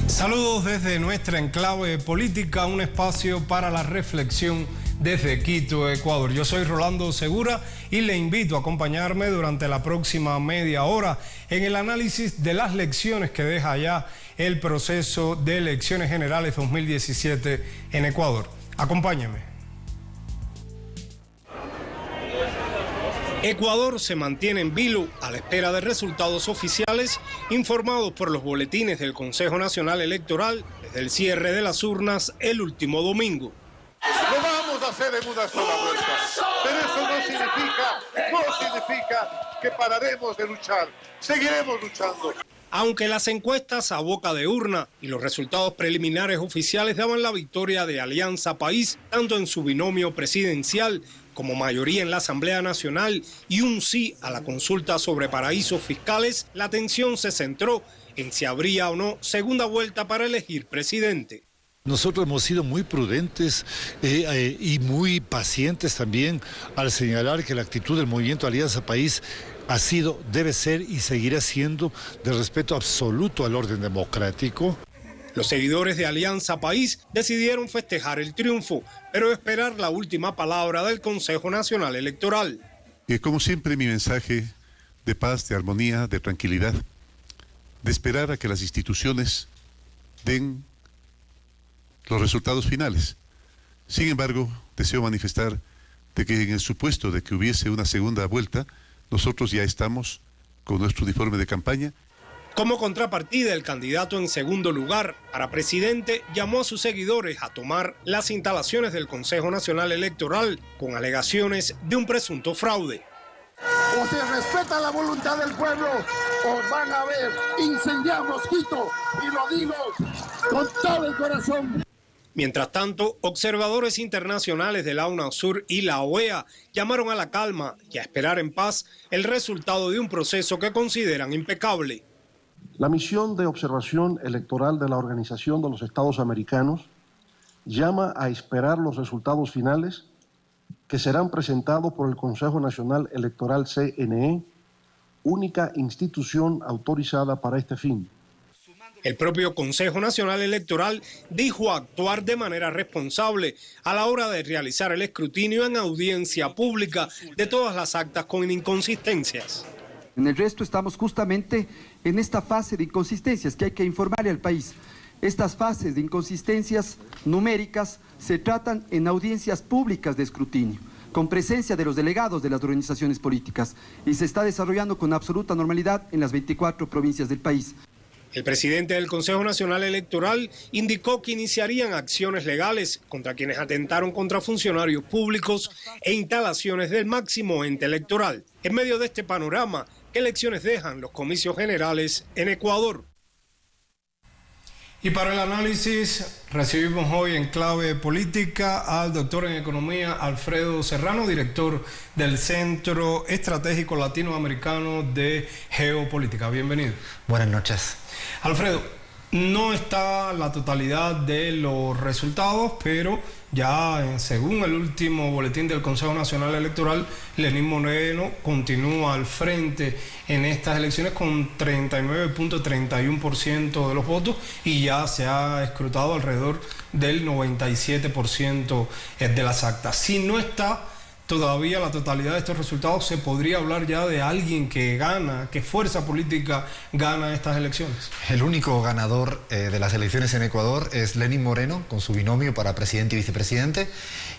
Saludos desde nuestra enclave política, un espacio para la reflexión desde Quito, Ecuador. Yo soy Rolando Segura y le invito a acompañarme durante la próxima media hora en el análisis de las lecciones que deja ya el proceso de elecciones generales 2017 en Ecuador. Acompáñeme. Ecuador se mantiene en vilo a la espera de resultados oficiales informados por los boletines del Consejo Nacional Electoral desde el cierre de las urnas el último domingo. Lo vamos a hacer en una sola vuelta, pero eso no significa que pararemos de luchar, seguiremos luchando. Aunque las encuestas a boca de urna y los resultados preliminares oficiales daban la victoria de Alianza País, tanto en su binomio presidencial como mayoría en la Asamblea Nacional y un sí a la consulta sobre paraísos fiscales, la atención se centró en si habría o no segunda vuelta para elegir presidente. Nosotros hemos sido muy prudentes y muy pacientes también al señalar que la actitud del movimiento Alianza País ha sido, debe ser y seguirá siendo de respeto absoluto al orden democrático. Los seguidores de Alianza País decidieron festejar el triunfo, pero esperar la última palabra del Consejo Nacional Electoral. Como siempre, mi mensaje de paz, de armonía, de tranquilidad, de esperar a que las instituciones den los resultados finales. Sin embargo, deseo manifestar de que en el supuesto de que hubiese una segunda vuelta, nosotros ya estamos con nuestro uniforme de campaña. Como contrapartida, el candidato en segundo lugar para presidente llamó a sus seguidores a tomar las instalaciones del Consejo Nacional Electoral con alegaciones de un presunto fraude. O se respeta la voluntad del pueblo o van a ver, incendiamos Quito, y lo digo con todo el corazón. Mientras tanto, observadores internacionales de la UNASUR y la OEA llamaron a la calma y a esperar en paz el resultado de un proceso que consideran impecable. La misión de observación electoral de la Organización de los Estados Americanos llama a esperar los resultados finales que serán presentados por el Consejo Nacional Electoral CNE, única institución autorizada para este fin. El propio Consejo Nacional Electoral dijo actuar de manera responsable a la hora de realizar el escrutinio en audiencia pública de todas las actas con inconsistencias. En el resto estamos justamente en esta fase de inconsistencias que hay que informarle al país. Estas fases de inconsistencias numéricas se tratan en audiencias públicas de escrutinio, con presencia de los delegados de las organizaciones políticas, y se está desarrollando con absoluta normalidad en las 24 provincias del país. El presidente del Consejo Nacional Electoral indicó que iniciarían acciones legales contra quienes atentaron contra funcionarios públicos e instalaciones del máximo ente electoral. En medio de este panorama, ¿qué lecciones dejan los comicios generales en Ecuador? Y para el análisis recibimos hoy en clave política al doctor en economía Alfredo Serrano, director del Centro Estratégico Latinoamericano de Geopolítica. Bienvenido. Buenas noches. Alfredo, no está la totalidad de los resultados, pero ya según el último boletín del Consejo Nacional Electoral, Lenín Moreno continúa al frente en estas elecciones con 39.31% de los votos y ya se ha escrutado alrededor del 97% de las actas. Si no está todavía la totalidad de estos resultados, ¿se podría hablar ya de alguien que gana, que fuerza política gana estas elecciones? El único ganador de las elecciones en Ecuador es Lenín Moreno, con su binomio para presidente y vicepresidente,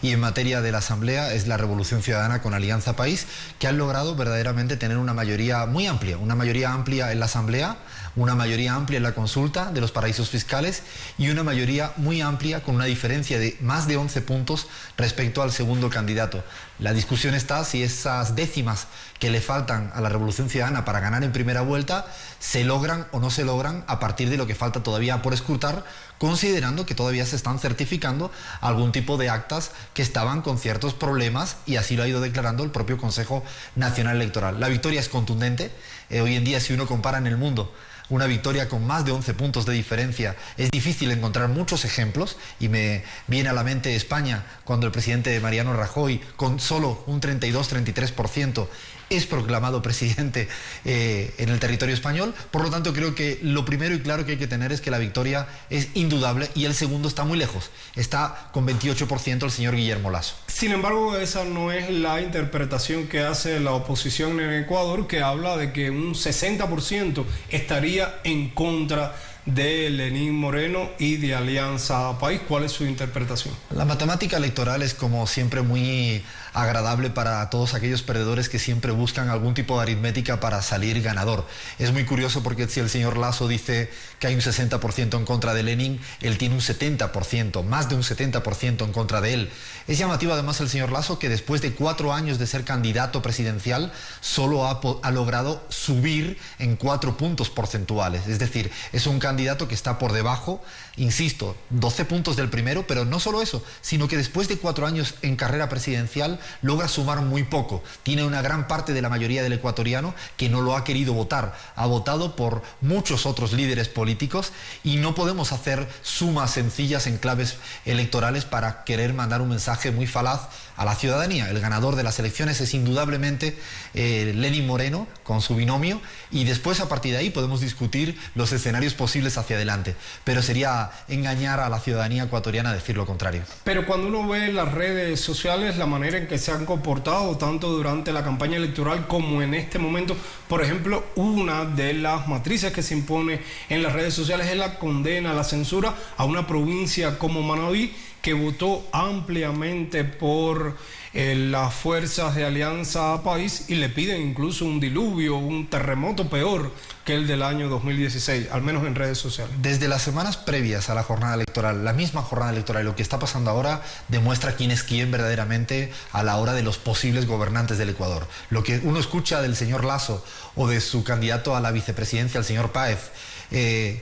y en materia de la Asamblea es la Revolución Ciudadana con Alianza País, que han logrado verdaderamente tener una mayoría muy amplia, una mayoría amplia en la Asamblea, una mayoría amplia en la consulta de los paraísos fiscales y una mayoría muy amplia con una diferencia de más de 11 puntos respecto al segundo candidato. La discusión está si esas décimas que le faltan a la Revolución Ciudadana para ganar en primera vuelta se logran o no se logran a partir de lo que falta todavía por escrutar, considerando que todavía se están certificando algún tipo de actas que estaban con ciertos problemas, y así lo ha ido declarando el propio Consejo Nacional Electoral. La victoria es contundente. Hoy en día, si uno compara en el mundo una victoria con más de 11 puntos de diferencia. Es difícil encontrar muchos ejemplos y me viene a la mente España cuando el presidente Mariano Rajoy, con solo un 32-33%, es proclamado presidente en el territorio español. Por lo tanto, creo que lo primero y claro que hay que tener es que la victoria es indudable y el segundo está muy lejos. Está con 28% el señor Guillermo Lasso. Sin embargo, esa no es la interpretación que hace la oposición en Ecuador, que habla de que un 60% estaría en contra de Lenín Moreno y de Alianza País. ¿Cuál es su interpretación? La matemática electoral es, como siempre, muy agradable para todos aquellos perdedores que siempre buscan algún tipo de aritmética para salir ganador. Es muy curioso porque si el señor Lasso dice que hay un 60% en contra de Lenin, él tiene un 70%, más de un 70% en contra de él. Es llamativo además el señor Lasso que después de 4 años de ser candidato presidencial solo ha logrado subir en 4 puntos porcentuales. Es decir, es un candidato que está por debajo, insisto, 12 puntos del primero, pero no solo eso, sino que después de 4 años en carrera presidencial logra sumar muy poco. Tiene una gran parte de la mayoría del ecuatoriano que no lo ha querido votar. Ha votado por muchos otros líderes políticos y no podemos hacer sumas sencillas en claves electorales para querer mandar un mensaje muy falaz a la ciudadanía. El ganador de las elecciones es indudablemente Lenín Moreno con su binomio, y después a partir de ahí podemos discutir los escenarios posibles hacia adelante, pero sería engañar a la ciudadanía ecuatoriana decir lo contrario. Pero cuando uno ve las redes sociales, la manera en que se han comportado tanto durante la campaña electoral como en este momento, por ejemplo, una de las matrices que se impone en las redes sociales es la condena, la censura a una provincia como Manabí, que votó ampliamente por las fuerzas de Alianza País, y le piden incluso un diluvio, un terremoto peor que el del año 2016, al menos en redes sociales. Desde las semanas previas a la jornada electoral, la misma jornada electoral y lo que está pasando ahora demuestra quién es quién verdaderamente a la hora de los posibles gobernantes del Ecuador. Lo que uno escucha del señor Lasso o de su candidato a la vicepresidencia, el señor Páez,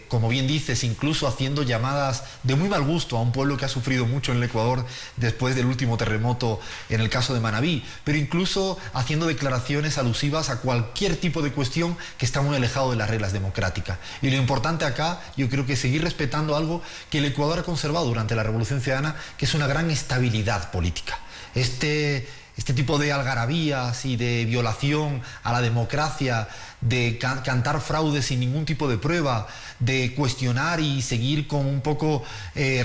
como bien dices, incluso haciendo llamadas de muy mal gusto a un pueblo que ha sufrido mucho en el Ecuador después del último terremoto en el caso de Manabí, pero incluso haciendo declaraciones alusivas a cualquier tipo de cuestión que está muy alejado de las reglas democráticas. Y lo importante acá, yo creo que es seguir respetando algo que el Ecuador ha conservado durante la Revolución Ciudadana, que es una gran estabilidad política. Este tipo de algarabías y de violación a la democracia, de cantar fraude sin ningún tipo de prueba, de cuestionar y seguir con un poco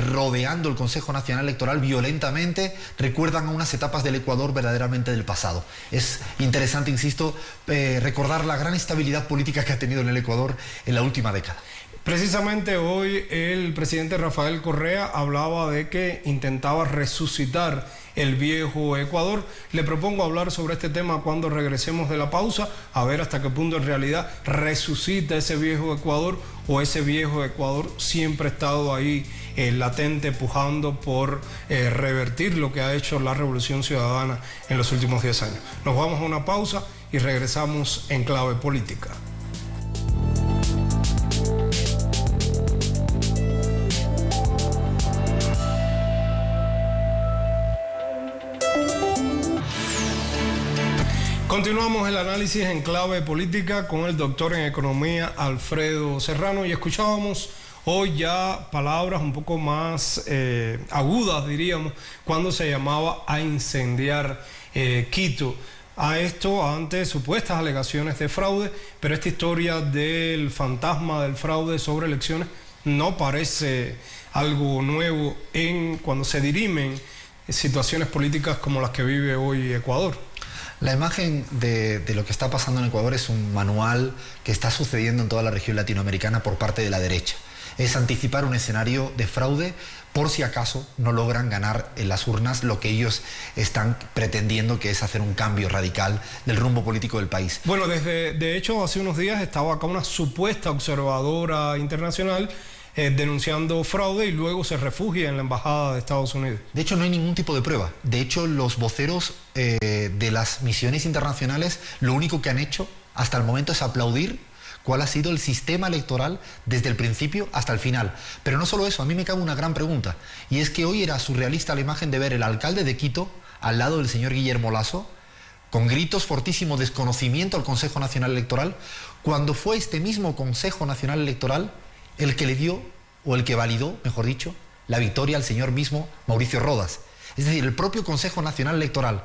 rodeando el Consejo Nacional Electoral violentamente, recuerdan a unas etapas del Ecuador verdaderamente del pasado. Es interesante, insisto, recordar la gran estabilidad política que ha tenido en el Ecuador en la última década. Precisamente hoy el presidente Rafael Correa hablaba de que intentaba resucitar el viejo Ecuador. Le propongo hablar sobre este tema cuando regresemos de la pausa, a ver hasta qué punto en realidad resucita ese viejo Ecuador, o ese viejo Ecuador siempre ha estado ahí latente, pujando por revertir lo que ha hecho la Revolución Ciudadana en los últimos 10 años. Nos vamos a una pausa y regresamos en Clave Política. Continuamos el análisis en Clave Política con el doctor en Economía Alfredo Serrano, y escuchábamos hoy ya palabras un poco más agudas, diríamos, cuando se llamaba a incendiar Quito. A esto ante supuestas alegaciones de fraude, pero esta historia del fantasma del fraude sobre elecciones no parece algo nuevo cuando se dirimen situaciones políticas como las que vive hoy Ecuador. La imagen de lo que está pasando en Ecuador es un manual que está sucediendo en toda la región latinoamericana por parte de la derecha. Es anticipar un escenario de fraude por si acaso no logran ganar en las urnas lo que ellos están pretendiendo, que es hacer un cambio radical del rumbo político del país. Bueno, de hecho, hace unos días estaba acá una supuesta observadora internacional denunciando fraude, y luego se refugia en la embajada de Estados Unidos. De hecho, no hay ningún tipo de prueba. De hecho, los voceros de las misiones internacionales lo único que han hecho hasta el momento es aplaudir cuál ha sido el sistema electoral desde el principio hasta el final. Pero no solo eso, a mí me cabe una gran pregunta, y es que hoy era surrealista la imagen de ver el alcalde de Quito al lado del señor Guillermo Lasso con gritos fortísimos, desconocimiento al Consejo Nacional Electoral, cuando fue este mismo Consejo Nacional Electoral el que le dio, o el que validó, mejor dicho, la victoria al señor mismo Mauricio Rodas. Es decir, el propio Consejo Nacional Electoral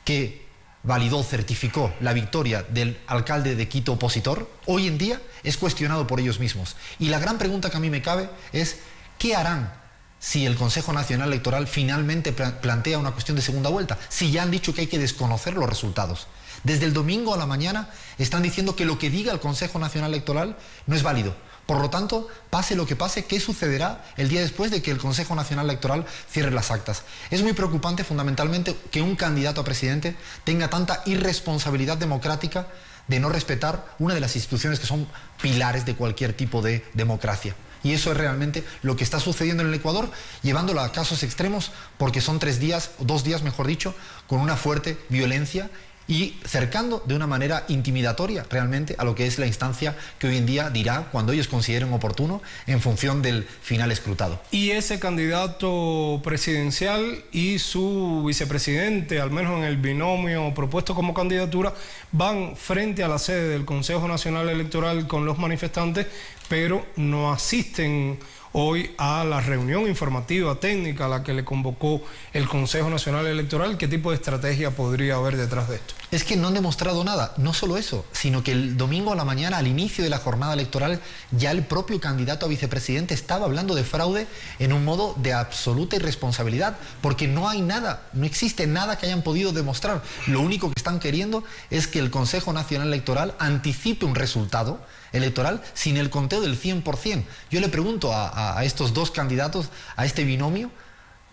que validó, certificó la victoria del alcalde de Quito opositor, hoy en día es cuestionado por ellos mismos. Y la gran pregunta que a mí me cabe es, ¿qué harán si el Consejo Nacional Electoral finalmente plantea una cuestión de segunda vuelta? Si ya han dicho que hay que desconocer los resultados. Desde el domingo a la mañana están diciendo que lo que diga el Consejo Nacional Electoral no es válido. Por lo tanto, pase lo que pase, ¿qué sucederá el día después de que el Consejo Nacional Electoral cierre las actas? Es muy preocupante, fundamentalmente, que un candidato a presidente tenga tanta irresponsabilidad democrática de no respetar una de las instituciones que son pilares de cualquier tipo de democracia. Y eso es realmente lo que está sucediendo en el Ecuador, llevándolo a casos extremos, porque son 3 días, 2 días mejor dicho, con una fuerte violencia y cercando de una manera intimidatoria realmente a lo que es la instancia que hoy en día dirá cuando ellos consideren oportuno en función del final escrutado. Y ese candidato presidencial y su vicepresidente, al menos en el binomio propuesto como candidatura, van frente a la sede del Consejo Nacional Electoral con los manifestantes, pero no asisten hoy a la reunión informativa técnica a la que le convocó el Consejo Nacional Electoral. ¿Qué tipo de estrategia podría haber detrás de esto? Es que no han demostrado nada, no solo eso, sino que el domingo a la mañana, al inicio de la jornada electoral, ya el propio candidato a vicepresidente estaba hablando de fraude en un modo de absoluta irresponsabilidad, porque no hay nada, no existe nada que hayan podido demostrar. Lo único que están queriendo es que el Consejo Nacional Electoral anticipe un resultado electoral sin el conteo del 100%. Yo le pregunto a estos dos candidatos, a este binomio,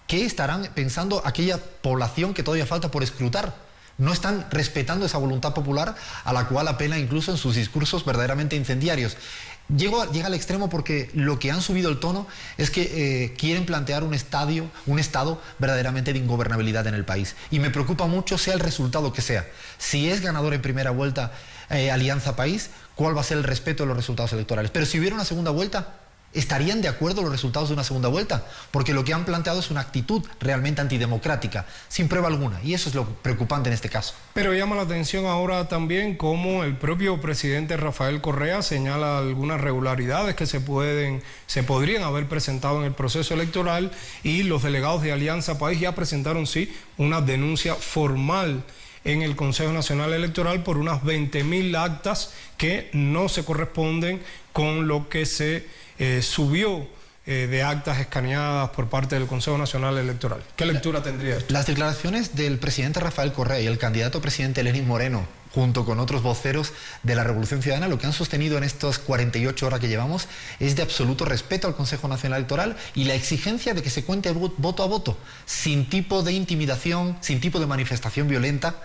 ¿qué estarán pensando aquella población que todavía falta por escrutar? No están respetando esa voluntad popular a la cual apela incluso en sus discursos verdaderamente incendiarios. Llega al extremo porque lo que han subido el tono es que quieren plantear un estado verdaderamente de ingobernabilidad en el país. Y me preocupa mucho sea el resultado que sea. Si es ganador en primera vuelta Alianza País, ¿cuál va a ser el respeto de los resultados electorales? Pero si hubiera una segunda vuelta, ¿estarían de acuerdo los resultados de una segunda vuelta? Porque lo que han planteado es una actitud realmente antidemocrática, sin prueba alguna, y eso es lo preocupante en este caso. Pero llama la atención ahora también cómo el propio presidente Rafael Correa señala algunas irregularidades que se podrían haber presentado en el proceso electoral, y los delegados de Alianza País ya presentaron, sí, una denuncia formal en el Consejo Nacional Electoral por unas 20.000 actas que no se corresponden con lo que se subió de actas escaneadas por parte del Consejo Nacional Electoral. ¿Qué lectura tendría esto? Las declaraciones del presidente Rafael Correa y el candidato presidente Lenín Moreno, junto con otros voceros de la Revolución Ciudadana, lo que han sostenido en estas 48 horas que llevamos es de absoluto respeto al Consejo Nacional Electoral y la exigencia de que se cuente voto a voto, sin tipo de intimidación, sin tipo de manifestación violenta,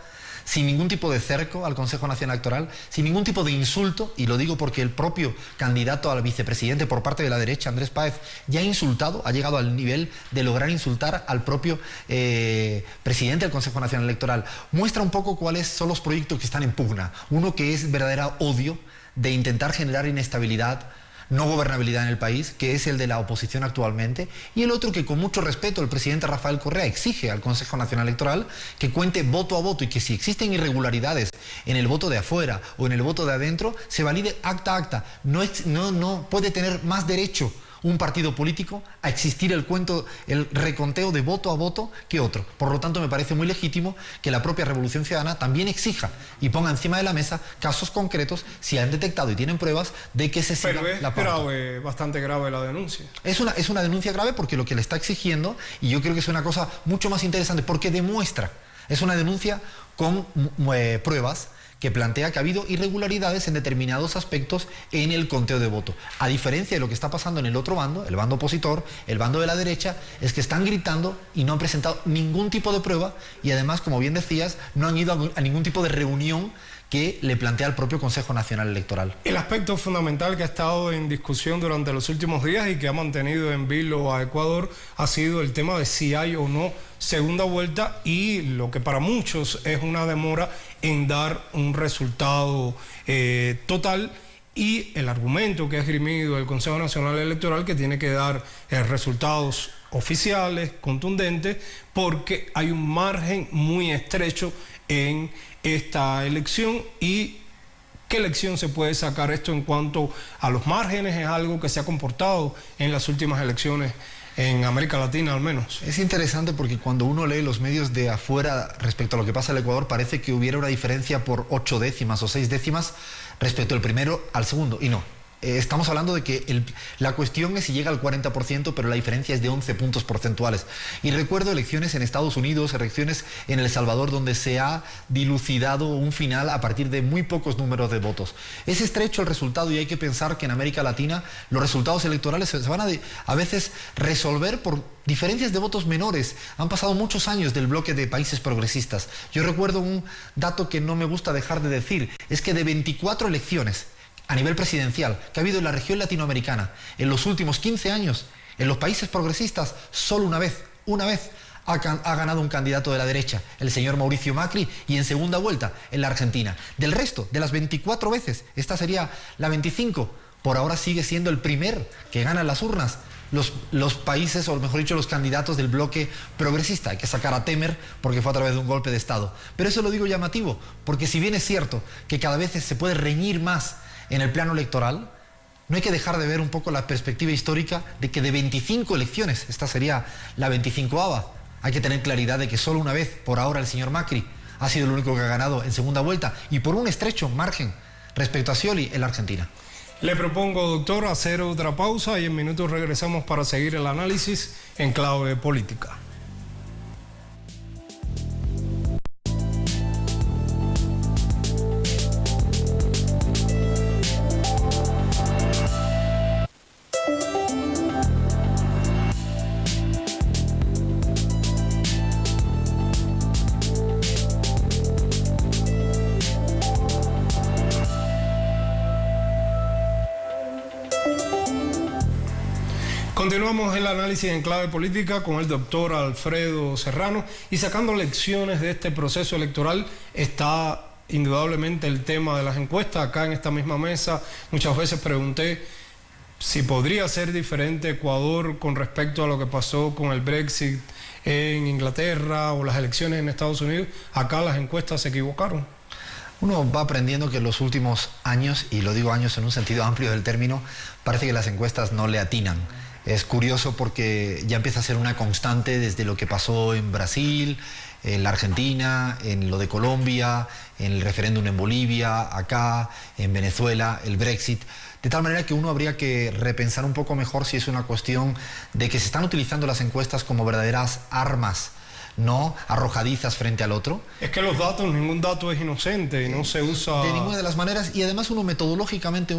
sin ningún tipo de cerco al Consejo Nacional Electoral, sin ningún tipo de insulto, y lo digo porque el propio candidato al vicepresidente por parte de la derecha, Andrés Páez, ya ha insultado, ha llegado al nivel de lograr insultar al propio presidente del Consejo Nacional Electoral. Muestra un poco cuáles son los proyectos que están en pugna. Uno que es verdadero odio de intentar generar inestabilidad, no gobernabilidad en el país, que es el de la oposición actualmente, y el otro que con mucho respeto el presidente Rafael Correa exige al Consejo Nacional Electoral que cuente voto a voto y que si existen irregularidades en el voto de afuera o en el voto de adentro, se valide acta a acta. No puede tener más derecho un partido político a existir el reconteo de voto a voto que otro. Por lo tanto, me parece muy legítimo que la propia Revolución Ciudadana también exija y ponga encima de la mesa casos concretos, si han detectado y tienen pruebas de que se siga la pauta. Pero es bastante grave la denuncia. Es una denuncia grave porque lo que le está exigiendo, y yo creo que es una cosa mucho más interesante, porque demuestra, es una denuncia con pruebas que plantea que ha habido irregularidades en determinados aspectos en el conteo de voto. A diferencia de lo que está pasando en el otro bando, el bando opositor, el bando de la derecha, es que están gritando y no han presentado ningún tipo de prueba y además, como bien decías, no han ido a ningún tipo de reunión que le plantea el propio Consejo Nacional Electoral. El aspecto fundamental que ha estado en discusión durante los últimos días y que ha mantenido en vilo a Ecuador ha sido el tema de si hay o no segunda vuelta, y lo que para muchos es una demora en dar un resultado total, y el argumento que ha esgrimido el Consejo Nacional Electoral, que tiene que dar resultados oficiales, contundentes, porque hay un margen muy estrecho en esta elección y qué lección se puede sacar esto en cuanto a los márgenes. Es algo que se ha comportado en las últimas elecciones en América Latina al menos. Es interesante porque cuando uno lee los medios de afuera respecto a lo que pasa en el Ecuador, parece que hubiera una diferencia por 8 décimas o 6 décimas respecto del primero al segundo, y no. Estamos hablando de que la cuestión es si llega al 40%, pero la diferencia es de 11 puntos porcentuales. Y recuerdo elecciones en Estados Unidos, elecciones en El Salvador, donde se ha dilucidado un final a partir de muy pocos números de votos. Es estrecho el resultado y hay que pensar que en América Latina los resultados electorales se van a veces resolver por diferencias de votos menores. Han pasado muchos años del bloque de países progresistas. Yo recuerdo un dato que no me gusta dejar de decir, es que de 24 elecciones a nivel presidencial que ha habido en la región latinoamericana en los últimos 15 años, en los países progresistas, solo una vez ha ganado un candidato de la derecha, el señor Mauricio Macri, y en segunda vuelta en la Argentina. Del resto, de las 24 veces, esta sería la 25, por ahora sigue siendo el primer que gana en las urnas los países, o mejor dicho, los candidatos del bloque progresista. Hay que sacar a Temer porque fue a través de un golpe de Estado. Pero eso lo digo llamativo, porque si bien es cierto que cada vez se puede reñir más en el plano electoral, no hay que dejar de ver un poco la perspectiva histórica de que de 25 elecciones, esta sería la 25ª, hay que tener claridad de que solo una vez, por ahora, el señor Macri ha sido el único que ha ganado en segunda vuelta, y por un estrecho margen respecto a Scioli en la Argentina. Le propongo, doctor, hacer otra pausa y en minutos regresamos para seguir el análisis en clave política. Continuamos el análisis en clave política con el doctor Alfredo Serrano, y sacando lecciones de este proceso electoral está indudablemente el tema de las encuestas. Acá en esta misma mesa muchas veces pregunté si podría ser diferente Ecuador con respecto a lo que pasó con el Brexit en Inglaterra o las elecciones en Estados Unidos. Acá las encuestas se equivocaron. Uno va aprendiendo que en los últimos años, y lo digo años en un sentido amplio del término, parece que las encuestas no le atinan. Es curioso porque ya empieza a ser una constante desde lo que pasó en Brasil, en la Argentina, en lo de Colombia, en el referéndum en Bolivia, acá, en Venezuela, el Brexit. De tal manera que uno habría que repensar un poco mejor si es una cuestión de que se están utilizando las encuestas como verdaderas armas, no arrojadizas frente al otro. Es que los datos, ningún dato es inocente y no se usa de ninguna de las maneras, y además uno metodológicamente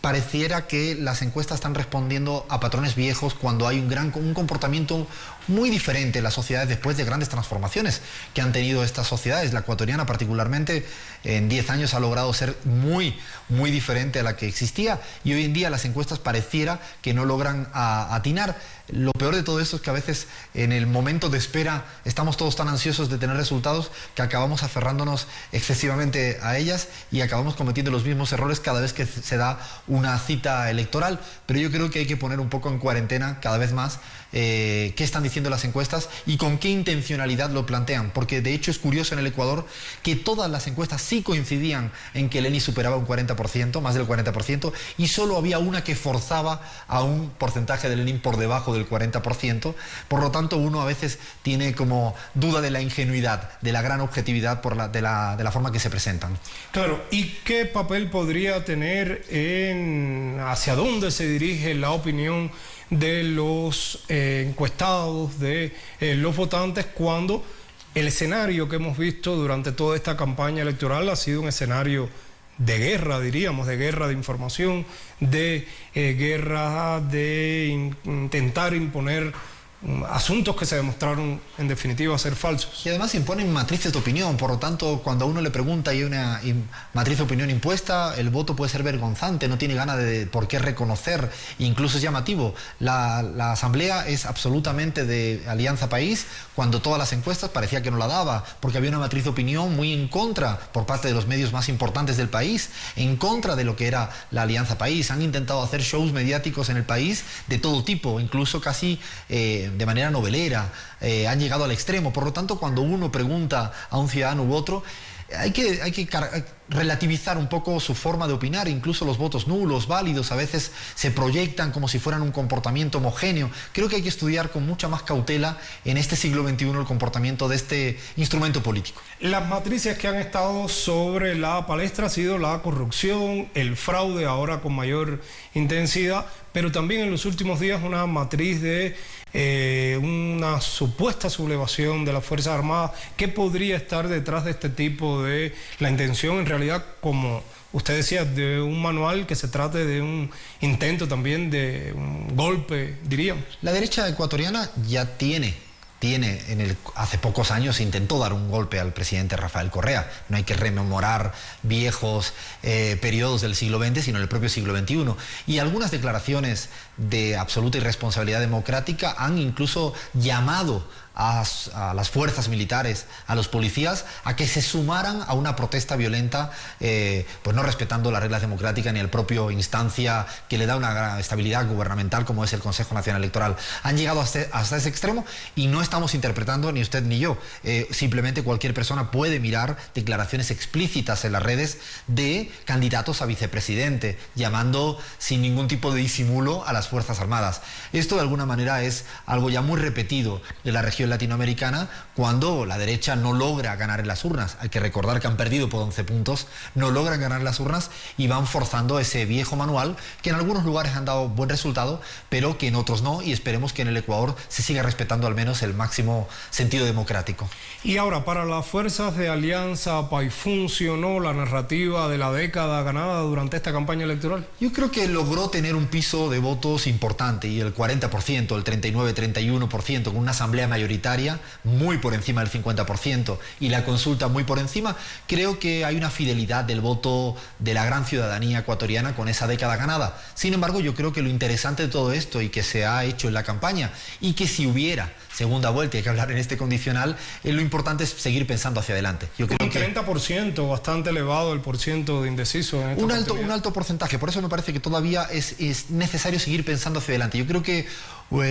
pareciera que las encuestas están respondiendo a patrones viejos cuando hay un comportamiento muy diferente en las sociedades después de grandes transformaciones que han tenido estas sociedades. La ecuatoriana particularmente en 10 años ha logrado ser muy diferente a la que existía, y hoy en día las encuestas pareciera que no logran atinar. Lo peor de todo esto es que a veces en el momento de espera estamos todos tan ansiosos de tener resultados que acabamos aferrándonos excesivamente a ellas y acabamos cometiendo los mismos errores cada vez que se da una cita electoral. Pero yo creo que hay que poner un poco en cuarentena cada vez más qué están diciendo las encuestas y con qué intencionalidad lo plantean, porque de hecho es curioso en el Ecuador que todas las encuestas sí coincidían en que Lenin superaba un 40%, más del 40%, y solo había una que forzaba a un porcentaje de Lenin por debajo del 40%. Por lo tanto, uno a veces tiene como duda de la ingenuidad, de la gran objetividad de la forma que se presentan. Claro, ¿y qué papel podría tener hacia dónde se dirige la opinión de los encuestados, de los votantes, cuando el escenario que hemos visto durante toda esta campaña electoral ha sido un escenario de guerra, diríamos, de guerra de información, de guerra de intentar imponer asuntos que se demostraron en definitiva ser falsos? Y además imponen matrices de opinión, por lo tanto, cuando a uno le pregunta y hay una matriz de opinión impuesta, el voto puede ser vergonzante, no tiene ganas de por qué reconocer, incluso es llamativo. La asamblea es absolutamente de Alianza País, cuando todas las encuestas parecía que no la daba, porque había una matriz de opinión muy en contra por parte de los medios más importantes del país, en contra de lo que era la Alianza País. Han intentado hacer shows mediáticos en el país de todo tipo, incluso casi de manera novelera, han llegado al extremo. Por lo tanto, cuando uno pregunta a un ciudadano u otro, hay que relativizar un poco su forma de opinar. Incluso los votos nulos, válidos, a veces se proyectan como si fueran un comportamiento homogéneo. Creo que hay que estudiar con mucha más cautela en este siglo XXI el comportamiento de este instrumento político. Las matrices que han estado sobre la palestra ha sido la corrupción, el fraude, ahora con mayor intensidad, pero también en los últimos días una matriz de una supuesta sublevación de las Fuerzas Armadas. ¿Qué podría estar detrás de este tipo de la intención, en realidad, como usted decía, de un manual que se trate de un intento también de un golpe, diríamos? La derecha ecuatoriana ya tiene hace pocos años intentó dar un golpe al presidente Rafael Correa. No hay que rememorar viejos periodos del siglo XX, sino el propio siglo XXI. Y algunas declaraciones de absoluta irresponsabilidad democrática han incluso llamado a las fuerzas militares, a los policías, a que se sumaran a una protesta violenta, pues no respetando las reglas democráticas ni el propio instancia que le da una gran estabilidad gubernamental como es el Consejo Nacional Electoral. Han llegado hasta ese extremo y no estamos interpretando ni usted ni yo. Simplemente cualquier persona puede mirar declaraciones explícitas en las redes de candidatos a vicepresidente, llamando sin ningún tipo de disimulo a las Fuerzas Armadas. Esto de alguna manera es algo ya muy repetido en la región latinoamericana cuando la derecha no logra ganar en las urnas. Hay que recordar que han perdido por 11 puntos, no logran ganar en las urnas y van forzando ese viejo manual que en algunos lugares han dado buen resultado, pero que en otros no, y esperemos que en el Ecuador se siga respetando al menos el máximo sentido democrático. Y ahora, para las fuerzas de Alianza País, ¿funcionó la narrativa de la década ganada durante esta campaña electoral? Yo creo que logró tener un piso de votos importante, y el 40%, el 39-31%, con una asamblea mayoritaria muy por encima del 50% y la consulta muy por encima. Creo que hay una fidelidad del voto de la gran ciudadanía ecuatoriana con esa década ganada. Sin embargo, yo creo que lo interesante de todo esto y que se ha hecho en la campaña, y que si hubiera segunda vuelta, hay que hablar en este condicional, lo importante es seguir pensando hacia adelante. Yo creo un que 30%, bastante elevado el porciento de indecisos. Un alto porcentaje, por eso me parece que todavía es necesario seguir pensando hacia adelante. Yo creo que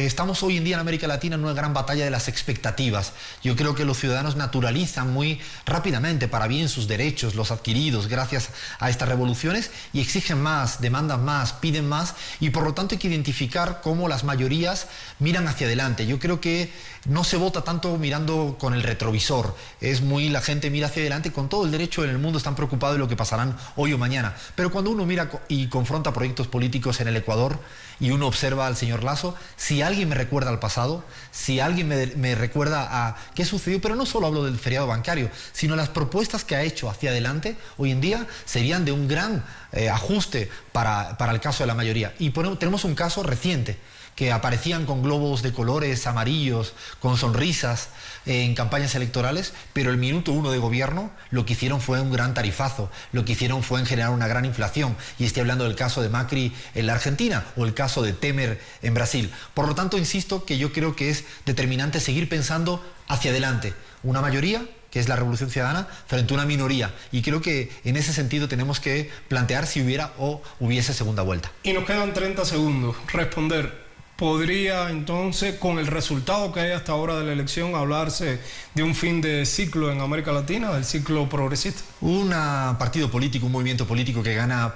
estamos hoy en día en América Latina en una gran batalla de las expectativas. Yo creo que los ciudadanos naturalizan muy rápidamente para bien sus derechos, los adquiridos gracias a estas revoluciones, y exigen más, demandan más, piden más, y por lo tanto hay que identificar cómo las mayorías miran hacia adelante. Yo creo que no se vota tanto mirando con el retrovisor, la gente mira hacia adelante, con todo el derecho en el mundo están preocupados de lo que pasarán hoy o mañana, pero cuando uno mira y confronta proyectos políticos en el Ecuador y uno observa al señor Lasso, si alguien me recuerda al pasado, si alguien me recuerda a qué sucedió, pero no solo hablo del feriado bancario, sino las propuestas que ha hecho hacia adelante, hoy en día serían de un gran ajuste para el caso de la mayoría. Y tenemos un caso reciente, que aparecían con globos de colores amarillos, con sonrisas en campañas electorales, pero el minuto 1 de gobierno lo que hicieron fue un gran tarifazo, lo que hicieron fue generar una gran inflación, y estoy hablando del caso de Macri en la Argentina o el caso de Temer en Brasil. Por lo tanto, insisto que yo creo que es determinante seguir pensando hacia adelante. Una mayoría, que es la Revolución Ciudadana, frente a una minoría. Y creo que en ese sentido tenemos que plantear si hubiera o hubiese segunda vuelta. Y nos quedan 30 segundos. Responder. ¿Podría entonces, con el resultado que hay hasta ahora de la elección, hablarse de un fin de ciclo en América Latina, del ciclo progresista? Un partido político, un movimiento político que gana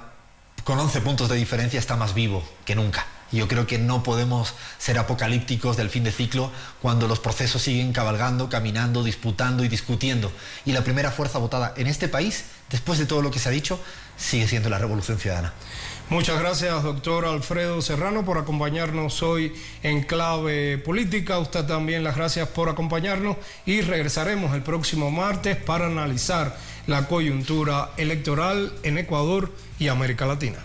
con 11 puntos de diferencia está más vivo que nunca. Yo creo que no podemos ser apocalípticos del fin de ciclo cuando los procesos siguen cabalgando, caminando, disputando y discutiendo. Y la primera fuerza votada en este país, después de todo lo que se ha dicho, sigue siendo la Revolución Ciudadana. Muchas gracias, doctor Alfredo Serrano, por acompañarnos hoy en Clave Política. Usted también las gracias por acompañarnos, y regresaremos el próximo martes para analizar la coyuntura electoral en Ecuador y América Latina.